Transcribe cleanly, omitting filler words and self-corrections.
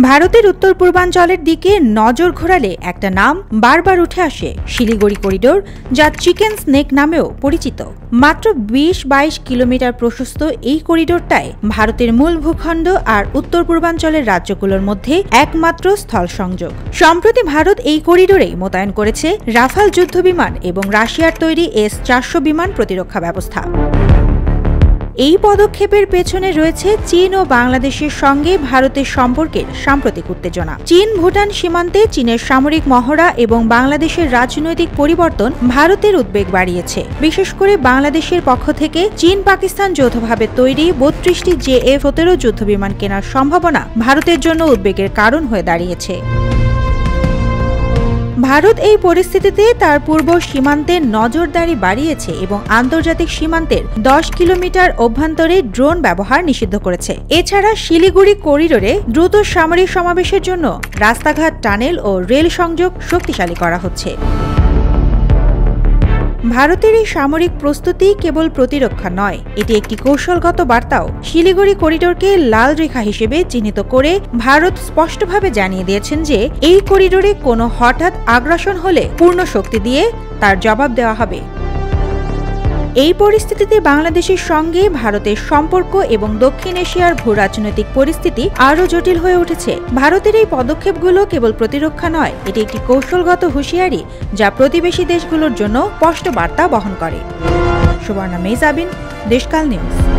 ভারতের উত্তর পূর্বাঞ্চলের দিকে নজর ঘোরালে একটা নাম বারবার উঠে আসে, শিলিগুড়ি করিডোর, যা চিকেন স্নেক নামেও পরিচিত। মাত্র ২০-২২ কিলোমিটার প্রশস্ত এই করিডোরটায় ভারতের মূল ভূখণ্ড আর উত্তর পূর্বাঞ্চলের রাজ্যগুলোর মধ্যে একমাত্র স্থল সংযোগ। সম্প্রতি ভারত এই করিডোরেই মোতায়েন করেছে রাফাল যুদ্ধবিমান এবং রাশিয়ার তৈরি S-400 বিমান প্রতিরক্ষা ব্যবস্থা। এই পদক্ষেপের পেছনে রয়েছে চীন ও বাংলাদেশের সঙ্গে ভারতের সম্পর্কের সাম্প্রতিক উত্তেজনা। চীন-ভুটান সীমান্তে চীনের সামরিক মহড়া এবং বাংলাদেশের রাজনৈতিক পরিবর্তন ভারতের উদ্বেগ বাড়িয়েছে। বিশেষ করে বাংলাদেশের পক্ষ থেকে চীন-পাকিস্তান যৌথভাবে তৈরি ৩২টি JF-17 যুদ্ধবিমান কেনার সম্ভাবনা ভারতের জন্য উদ্বেগের কারণ হয়ে দাঁড়িয়েছে। ভারত এই পরিস্থিতিতে তার পূর্ব সীমান্তে নজরদারি বাড়িয়েছে এবং আন্তর্জাতিক সীমান্তের ১০ কিলোমিটার অভ্যন্তরে ড্রোন ব্যবহার নিষিদ্ধ করেছে। এছাড়া শিলিগুড়ি করিডোরে দ্রুত সামরিক সমাবেশের জন্য রাস্তাঘাট, টানেল ও রেল সংযোগ শক্তিশালী করা হচ্ছে। ভারতের এই সামরিক প্রস্তুতি কেবল প্রতিরক্ষা নয়, এটি একটি কৌশলগত বার্তাও। শিলিগুড়ি করিডোরকে লাল রেখা হিসেবে চিহ্নিত করে ভারত স্পষ্টভাবে জানিয়ে দিয়েছেন যে এই করিডোরে কোনো হঠাৎ আগ্রাসন হলে পূর্ণ শক্তি দিয়ে তার জবাব দেওয়া হবে। এই পরিস্থিতিতে বাংলাদেশের সঙ্গে ভারতের সম্পর্ক এবং দক্ষিণ এশিয়ার ভূরাজনৈতিক পরিস্থিতি আরও জটিল হয়ে উঠেছে। ভারতের এই পদক্ষেপগুলো কেবল প্রতিরক্ষা নয়, এটি একটি কৌশলগত হুঁশিয়ারি যা প্রতিবেশী দেশগুলোর জন্য স্পষ্ট বার্তা বহন করে। সুবর্ণা মেহজাবিন, দেশকাল নিউজ।